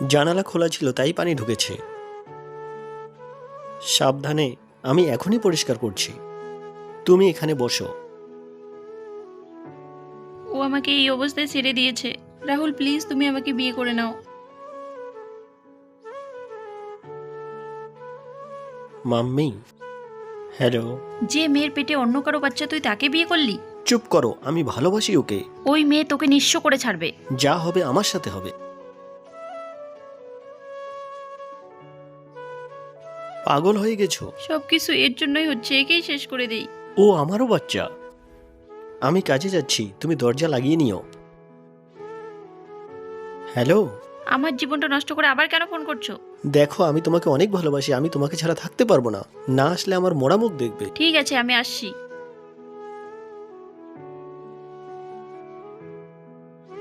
জানালা খোলা ছিল তাই পানি ঢুকেছে। সাবধানে, আমি এখনই পরিষ্কার করছি। তুমি এখানে বসো। ও আমাকে এই অবস্থায় ছেড়ে দিয়েছে। রাহুল, প্লিজ তুমি আমাকে বিয়ে করে নাও। মাম্মি। হ্যালো। যে মেয়ের পেটে অন্য কারো বাচ্চা, তুই তাকে বিয়ে করলি? চুপ করো, আমি ভালোবাসি ওকে। ওই মেয়ে তোকে নিঃস্ব করে ছাড়বে। যা হবে আমার সাথে হবে। পাগল হয়ে গেছো? সবকিছু এর জন্যই হচ্ছে, একেই শেষ করে দেই। ও আমারও বাচ্চা। আমি কাজে যাচ্ছি, তুমি দরজা লাগিয়ে নিও। হ্যালো। আমার জীবনটা নষ্ট করে আবার কেন ফোন করছো? দেখো, আমি তোমাকে অনেক ভালোবাসি, আমি তোমাকে ছাড়া থাকতে পারবো না। না আসলে আমার মরা মুখ দেখবে। ঠিক আছে, আমি আসছি।